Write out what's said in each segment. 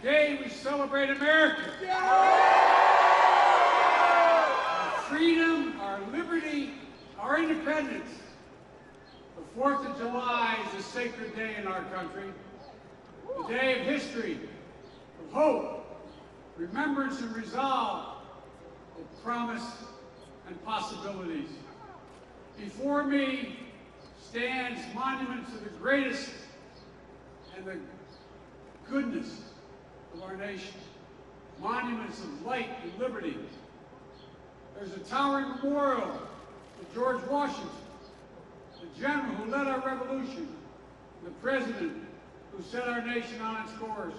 Today we celebrate America. Our freedom, our liberty, our independence. The 4th of July is a sacred day in our country. A day of history, of hope, remembrance and resolve, of promise and possibilities. Before me stands monuments of the greatest and the goodness of our nation. Monuments of light and liberty. There's a towering memorial to George Washington, the general who led our revolution, the president who set our nation on its course.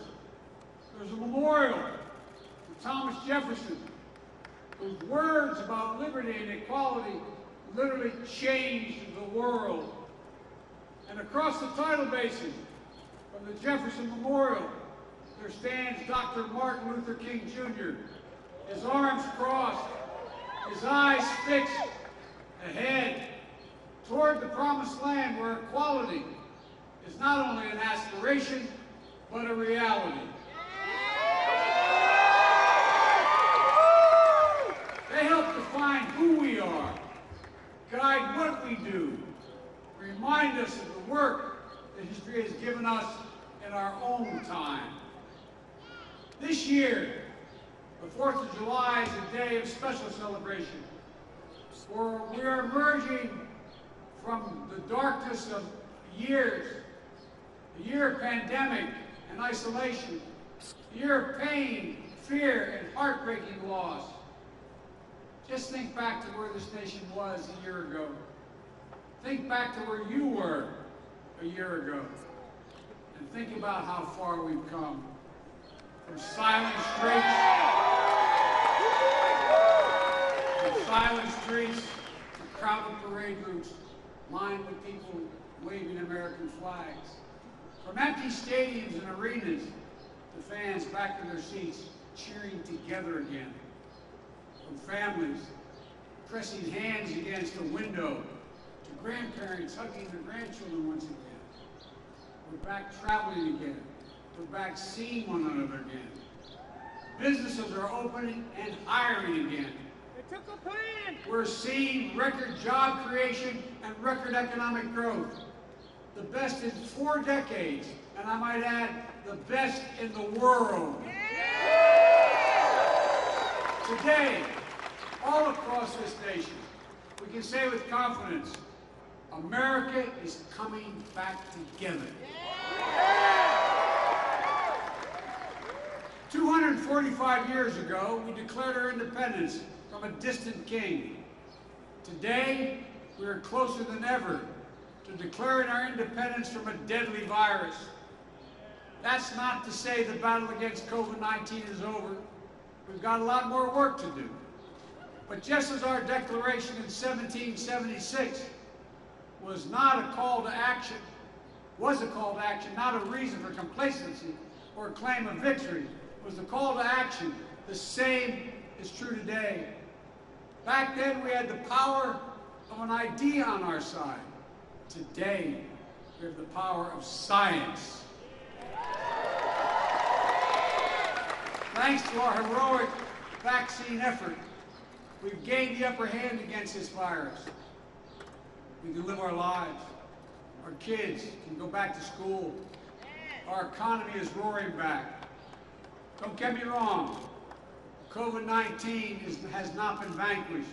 There's a memorial to Thomas Jefferson, whose words about liberty and equality literally changed the world. And across the tidal basin from the Jefferson Memorial, there stands Dr. Martin Luther King Jr., his arms crossed, his eyes fixed ahead toward the promised land where equality is not only an aspiration, but a reality. They help define who we are, guide what we do, remind us of the work that history has given us in our own time. This year, the 4th of July is a day of special celebration, for we are emerging from the darkness of years, a year of pandemic and isolation, a year of pain, fear, and heartbreaking loss. Just think back to where this nation was a year ago. Think back to where you were a year ago. And think about how far we've come. From silent streets to crowded parade routes lined with people waving American flags. From empty stadiums and arenas to fans back in their seats cheering together again. From families pressing hands against a window to grandparents hugging their grandchildren once again. We're back traveling again. We're back seeing one another again. Businesses are opening and hiring again. It took a plan. We're seeing record job creation and record economic growth. The best in 4 decades, and I might add, the best in the world. Today, all across this nation, we can say with confidence, America is coming back together. 245 years ago, we declared our independence from a distant king. Today, we are closer than ever to declaring our independence from a deadly virus. That's not to say the battle against COVID-19 is over. We've got a lot more work to do. But just as our declaration in 1776 was not a call to action, not a reason for complacency or a claim of victory, was the call to action. The same is true today. Back then, we had the power of an idea on our side. Today, we have the power of science. Thanks to our heroic vaccine effort, we've gained the upper hand against this virus. We can live our lives. Our kids can go back to school. Our economy is roaring back. Don't get me wrong, COVID-19 has not been vanquished.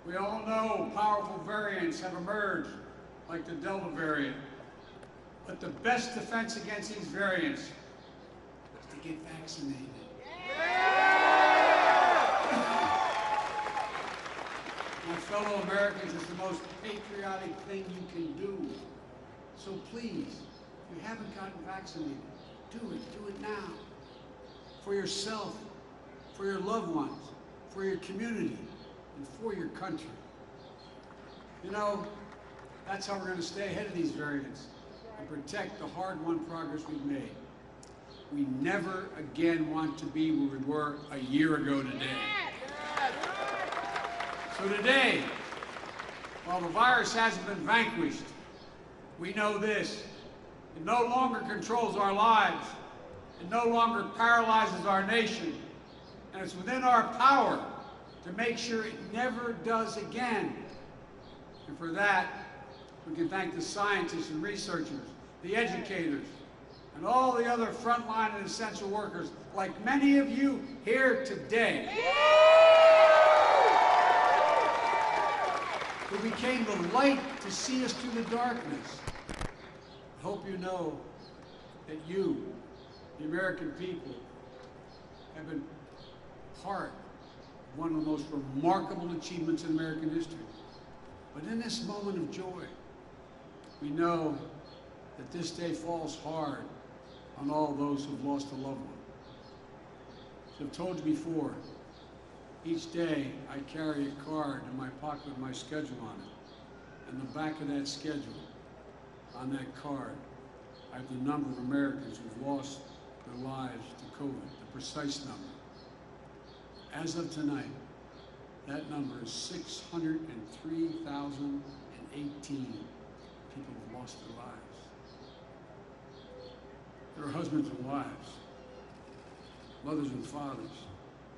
We all know powerful variants have emerged, like the Delta variant. But the best defense against these variants is to get vaccinated. My fellow Americans, it's the most patriotic thing you can do. So please, if you haven't gotten vaccinated, do it now. For yourself, for your loved ones, for your community, and for your country. You know, that's how we're going to stay ahead of these variants and protect the hard-won progress we've made. We never again want to be where we were a year ago today. So today, while the virus hasn't been vanquished, we know this: it no longer controls our lives, It no longer paralyzes our nation, and it's within our power to make sure it never does again. And for that, we can thank the scientists and researchers, the educators, and all the other frontline and essential workers, like many of you here today, who became the light to see us through the darkness. I hope you know that you, the American people, have been part of one of the most remarkable achievements in American history. But in this moment of joy, we know that this day falls hard on all those who've lost a loved one. As I've told you before, each day I carry a card in my pocket with my schedule on it. And the back of that schedule, on that card, I have the number of Americans who've lost their lives to COVID, the precise number. As of tonight, that number is 603,018 people who've lost their lives. There are husbands and wives, mothers and fathers,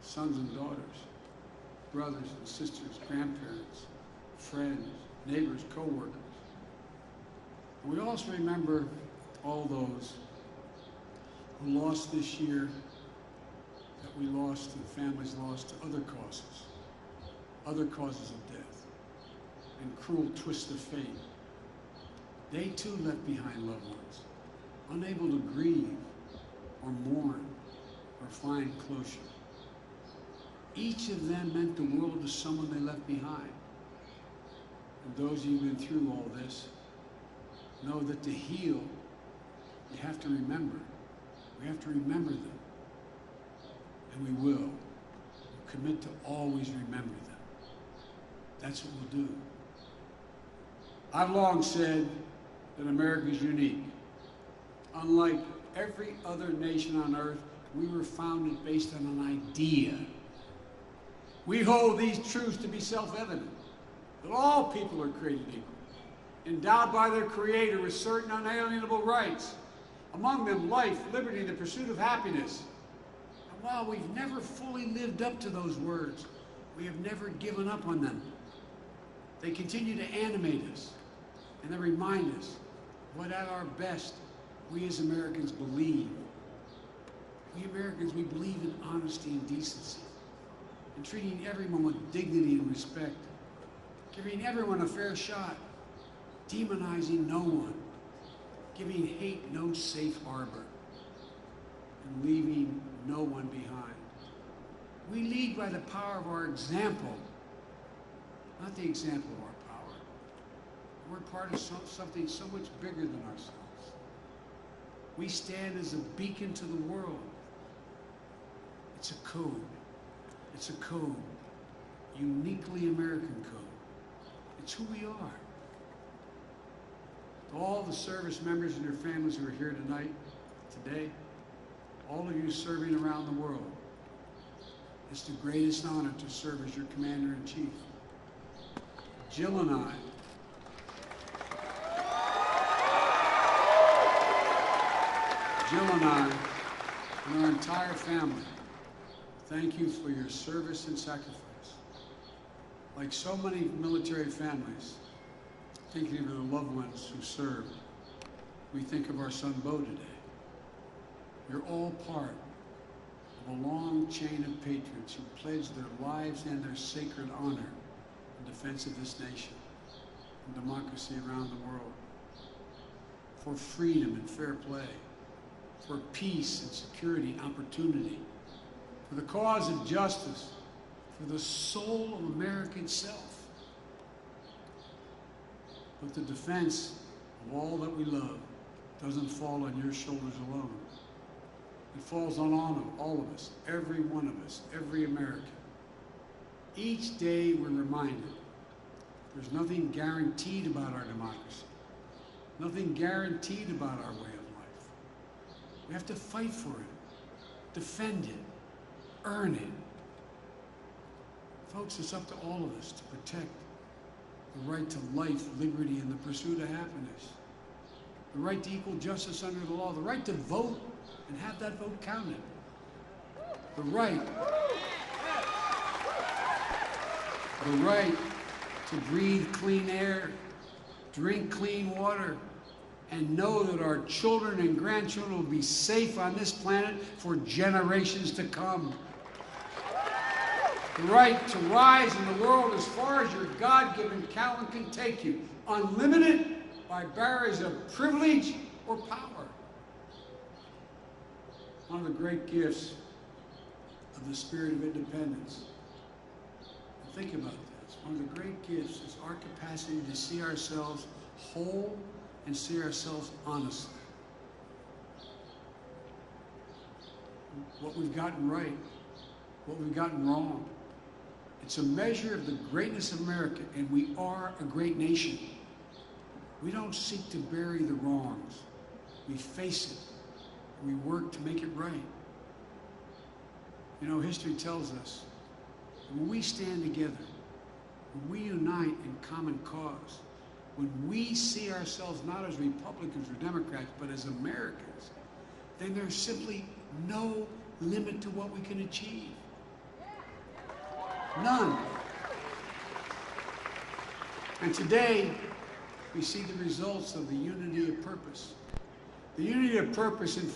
sons and daughters, brothers and sisters, grandparents, friends, neighbors, co-workers. And we also remember all those who lost this year, that we lost, and families lost to other causes of death, and cruel twists of fate. They too left behind loved ones, unable to grieve or mourn or find closure. Each of them meant the world to someone they left behind. And those of you who've been through all this know that to heal, you have to remember. We have to remember them. And we will. We'll commit to always remember them. That's what we'll do. I've long said that America is unique. Unlike every other nation on earth, we were founded based on an idea. We hold these truths to be self-evident, that all people are created equal, endowed by their Creator with certain unalienable rights, among them life, liberty, and the pursuit of happiness. And while we've never fully lived up to those words, we have never given up on them. They continue to animate us, and they remind us what at our best we as Americans believe. We Americans, we believe in honesty and decency, in treating everyone with dignity and respect, giving everyone a fair shot, demonizing no one, giving hate no safe harbor, and leaving no one behind. We lead by the power of our example, not the example of our power. We're part of something so much bigger than ourselves. We stand as a beacon to the world. It's a code. It's a code, uniquely American code. It's who we are. To all the service members and their families who are here tonight, today, all of you serving around the world, it's the greatest honor to serve as your Commander-in-Chief. Jill and I, and our entire family, thank you for your service and sacrifice. Like so many military families, thinking of the loved ones who served, we think of our son Bo today. You're all part of a long chain of patriots who pledged their lives and their sacred honor in defense of this nation and democracy around the world, for freedom and fair play, for peace and security and opportunity, for the cause of justice, for the soul of America itself. But the defense of all that we love doesn't fall on your shoulders alone. It falls on all of us, every one of us, every American. Each day we're reminded there's nothing guaranteed about our democracy, nothing guaranteed about our way of life. We have to fight for it, defend it, earn it. Folks, it's up to all of us to protect the right to life, liberty, and the pursuit of happiness, the right to equal justice under the law, the right to vote, and have that vote counted. The right to breathe clean air, drink clean water, and know that our children and grandchildren will be safe on this planet for generations to come. The right to rise in the world as far as your God-given talent can take you, unlimited by barriers of privilege or power. One of the great gifts of the spirit of independence. And think about this. One of the great gifts is our capacity to see ourselves whole and see ourselves honestly. What we've gotten right, what we've gotten wrong. It's a measure of the greatness of America, and we are a great nation. We don't seek to bury the wrongs. We face it. We work to make it right. You know, history tells us that when we stand together, when we unite in common cause, when we see ourselves not as Republicans or Democrats, but as Americans, then there's simply no limit to what we can achieve. None. And today, we see the results of the unity of purpose. The unity of purpose in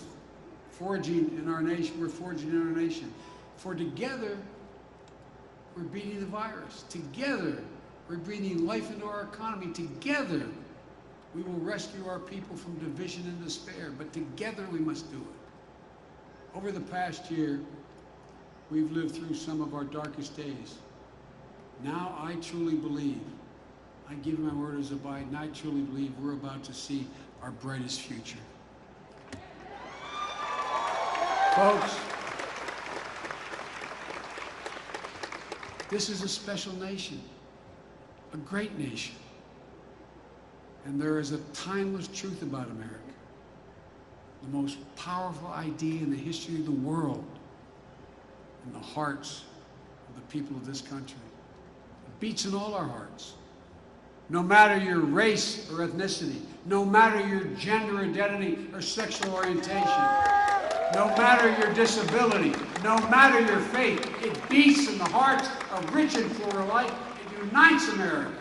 forging in our nation, we're forging in our nation. For together, we're beating the virus. Together, we're breathing life into our economy. Together, we will rescue our people from division and despair. But together, we must do it. Over the past year, we've lived through some of our darkest days. Now, I truly believe, I give my word as a Biden, I truly believe we're about to see our brightest future. Folks, this is a special nation, a great nation. And there is a timeless truth about America, the most powerful idea in the history of the world, in the hearts of the people of this country. It beats in all our hearts. No matter your race or ethnicity, no matter your gender identity or sexual orientation, no matter your disability, no matter your faith, it beats in the hearts of rich and poor alike. It unites America.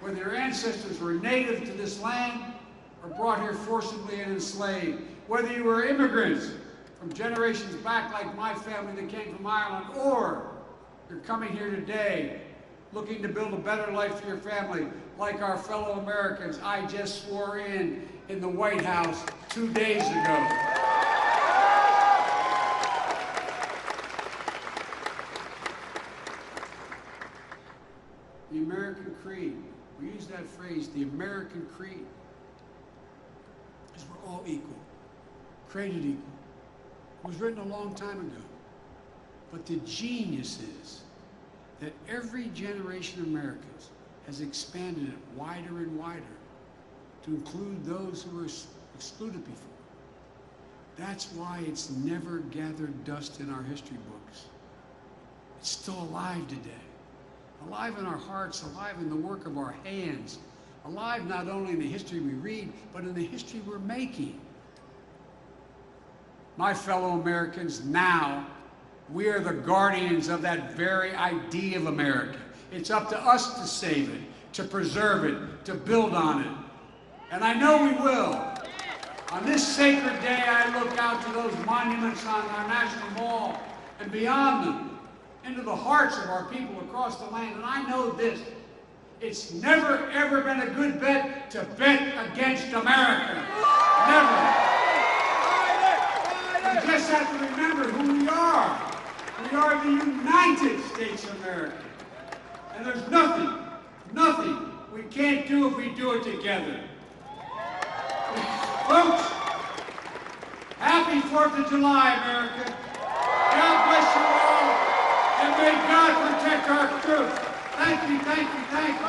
Whether your ancestors were native to this land or brought here forcibly and enslaved, whether you were immigrants from generations back like my family that came from Ireland, or you're coming here today looking to build a better life for your family like our fellow Americans I just swore in the White House 2 days ago. The American creed, we use that phrase, the American creed, is we're all equal, created equal. It was written a long time ago. But the genius is that every generation of Americans has expanded it wider and wider to include those who were excluded before. That's why it's never gathered dust in our history books. It's still alive today. Alive in our hearts, alive in the work of our hands, alive not only in the history we read, but in the history we're making. My fellow Americans, now, we are the guardians of that very idea of America. It's up to us to save it, to preserve it, to build on it. And I know we will. On this sacred day, I look out to those monuments on our National Mall and beyond them, into the hearts of our people across the land. And I know this, it's never, ever been a good bet to bet against America. Never. We just have to remember who we are. We are the United States of America. And there's nothing we can't do if we do it together. Folks, happy 4th of July, America. God bless you all, and may God protect our troops. Thank you, thank you, thank you.